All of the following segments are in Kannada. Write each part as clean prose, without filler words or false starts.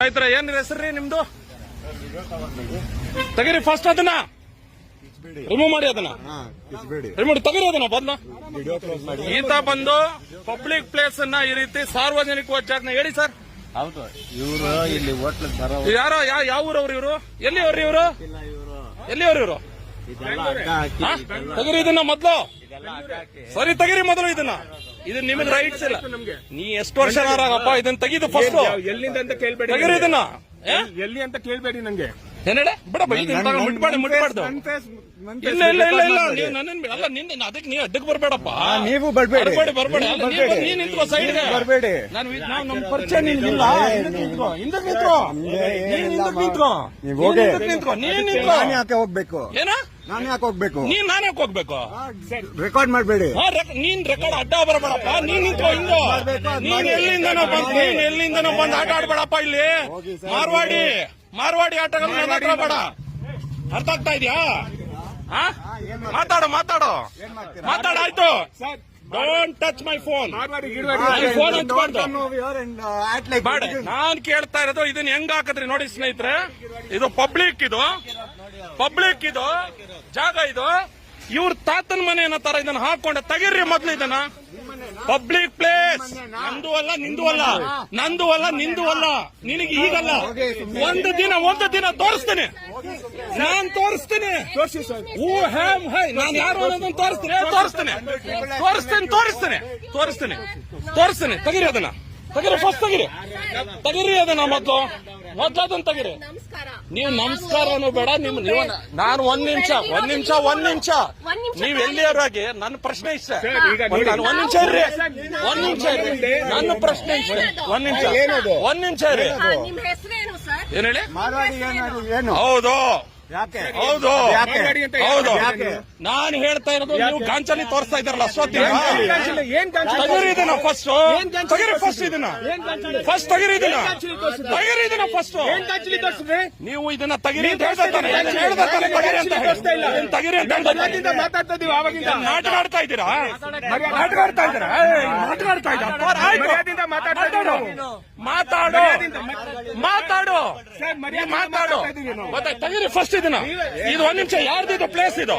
ಆಯ್ತರ ಏನ್ ಹೆಸರ್ರಿ ನಿಮ್ದು? ತೆಗೀರಿ ಫಸ್ಟ್ ಅದನ್ನ ರಿಮೂವ್ ಮಾಡಿ, ಅದನ್ನ ರಿಮೂವ್ ತೆಗೀರಿ ಅದನ್ನ ಬದಲು. ಈತ ಬಂದು ಪಬ್ಲಿಕ್ ಪ್ಲೇಸ್ ಅನ್ನ ಈ ರೀತಿ ಸಾರ್ವಜನಿಕ ಜಾಗನ ಹೇಳಿ ಸರ್. ಹೌದು, ಇವರು ಇಲ್ಲಿ ಹೋಟ್ಲ್ ಬರೋ ಯಾರೋ ಯಾವ ಊರವ್ರು ಇವರು? ಎಲ್ಲಿ ಅವ್ರಿ ಇವರು? ಎಲ್ಲಿ ಅವ್ರು ಇವರು? ತೆಗೀರಿ ಇದನ್ನ ಮೊದ್ಲು. ಸರಿ ತೆಗೀರಿ ಮೊದಲು ಇದನ್ನ. ಇದು ನಿಮಗೆ ರೈಟ್ಸ್ ಇಲ್ಲ. ನೀ ಎಷ್ಟು ವರ್ಷ ಆಗಪ್ಪ ಇದನ್ನ ತೆಗೀದು ಫಸ್ಟ್. ಎಲ್ಲಿಂದ ಅಂತ ಕೇಳ್ಬೇಡಿ, ತೆಗೀರಿ ಇದನ್ನ. ಎಲ್ಲಿ ಅಂತ ಕೇಳ್ಬೇಡಿ ನಂಗೆ. ಏನೇಳೆ ಬಿಡಪ್ಪ, ಮುಟ್ಬಾರ್ದು. ಇಲ್ಲ ಇಲ್ಲ ಇಲ್ಲ ಇಲ್ಲ, ನೀವು ನನ್ನ ಅಲ್ಲ, ನಿಂದ ಅದಕ್ಕೆ ನೀವು ಅಡ್ಡಕ್ಕೆ ಬರ್ಬೇಡಪ್ಪ. ನೀವು ಬರ್ಬೇಡಿ, ಬರ್ಬೇಡಿ. ನೀನ್ ನಿಂತ್ಕೋ ಸೈಡ್ಗೆ. ಬರ್ಬೇಡಿ. ನಾವು ನಮ್ ಪರಿಚಯ ನಿನ್ಗಿಲ್ಲ. ಹಿಂದಕ್ಕೆ ನಿಂತ್ಕೋ. ನೀನ್ ಯಾಕೆ ಹೋಗ್ಬೇಕು? ಏನ ನಾನು ಯಾಕೆ ಹೋಗ್ಬೇಕು? ನಾನ್ ಯಾಕೆ ಹೋಗ್ಬೇಕು? ರೆಕಾರ್ಡ್ ಮಾಡ್ಬೇಡಿ. ನೀನ್ ರೆಕಾರ್ಡ್ ಅಡ್ಡ ಬರಬೇಡಪ್ಪ. ನೀನ್ ನಿಂತ್ಕೋ ಹಿಂಗೋ. ನೀನ್ ಎಲ್ಲಿಂದನೋ ಬಂದು ಆಟ ಆಡ್ಬೇಡಪ್ಪ ಇಲ್ಲಿ. ಮಾರ್ವಾಡಿ ಆಟಗಳನ್ನ ಬೇಡ. ಅರ್ಥ ಆಗ್ತಾ ಇದೆಯಾ? ಮಾತಾಡಾಯ್ತು. Don't touch my phone. Phone ಹಂಚ್ಬಾರ್ದು. ನಾನ್ ಕೇಳ್ತಾ ಇರೋದು ಇದನ್ನ ಹೆಂಗ್ ಹಾಕದ್ರಿ ನೋಡಿ ಸ್ನೇಹಿತರೆ. ಇದು ಪಬ್ಲಿಕ್ ಇದು ಜಾಗ. ಇದು ಇವ್ರ ತಾತನ ಮನೆ ಅನ್ನೋ ತರ ಇದನ್ನ ಹಾಕೊಂಡೆ. ತೆಗೀರಿ ಮೊದ್ಲು ಇದನ್ನ. ಪಬ್ಲಿಕ್ ಪ್ಲೇಸ್ ನಂದು ಅಲ್ಲ, ನಿಂದು ಅಲ್ಲ, ನಿನಗೆ ಈಗಲ್ಲ. ಒಂದು ದಿನ ತೋರಿಸ್ತೇನೆ. ನಾನ್ ತೋರಿಸ್ತೀನಿ. ನಾನು ಯಾರು ಅನ್ನೋದನ್ನ ತೋರಿಸ್ತೇನೆ. ತೆಗೀರಿ ಅದನ್ನ. ಫಸ್ಟ್ ತೆಗೀರಿ ಅದನ್ನ ಮೊದ್ಲು ಅದನ್ನ ತೆಗೀರಿ. ನೀವು ನಮಸ್ಕಾರನೂ ಬೇಡ. ನಾನು ಒಂದ್ ನಿಮಿಷ ನೀವ್ ಎಲ್ಲಿಯವರಾಗಿ ನನ್ನ ಪ್ರಶ್ನೆ ಇಷ್ಟ. ಒಂದ್ ನಿಮಿಷ ಇರ್ರಿ. ನನ್ನ ಪ್ರಶ್ನೆ ಇಷ್ಟ. ಒಂದ್ ನಿಮಿಷ ಇರ್ರಿ. ಏನ್ ಹೇಳಿ? ಹೌದು. ನಾನು ಹೇಳ್ತಾ ಇರೋದು ನೀವು ಗಾಂಚಲಿ ತೋರಿಸ್ತಾ ಇದ್ದಾರಲ್ಲ ಅಶ್ವತ್ಥ. ತೆಗೀರಿ ಇದನ್ನ ಫಸ್ಟ್. ನೀವು ಇದನ್ನ ತೆಗೀರಿ ಅಂತ ಹೇಳ್ತಾನೆ. ತೆಗೀರಿ ಅಂತ ಮಾತಾಡ್ತಾ ಇದೀವಿ ಆವಾಗಿಂದ. ನಾಟಕ ಆಡ್ತಾ ಇದ್ದೀರಾ? ಮಾತಾಡು. ತೆಗೀರಿ ಫಸ್ಟ್ ಇದನ್ನ. ಇದು ಒಂದ್ ನಿಮಿಷ. ಯಾರ್ದಿದು ಪ್ಲೇಸ್ ಇದು?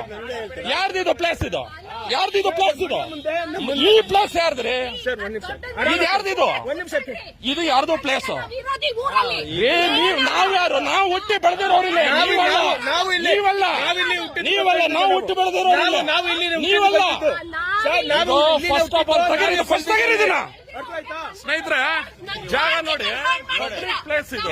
ಈ ಪ್ಲೇಸ್ ಯಾರ್ದ್ರಿ? ಇದು ಯಾರ್ದಿದು? ಇದು ಯಾರ್ದು ಪ್ಲೇಸ್? ನಾವ್ ಯಾರು? ನಾವು ಹುಟ್ಟಿ ಬೆಳೆದಿರೋರಿಲ್ಲ. ನೀವಲ್ಲ, ನಾವು ಹುಟ್ಟಿ ಬೆಳೆದಿರೋರಿಲ್ಲ. ನೀವಲ್ಲ. ಫಸ್ಟ್ ಆಫ್ ಆಲ್ ಫಸ್ಟ್ ತೆಗೀರಿದಿನ ಸ್ನೇಹಿತರೆ. ಜಾಗ ನೋಡಿ, ಪಬ್ಲಿಕ್ ಪ್ಲೇಸ್ ಇದು.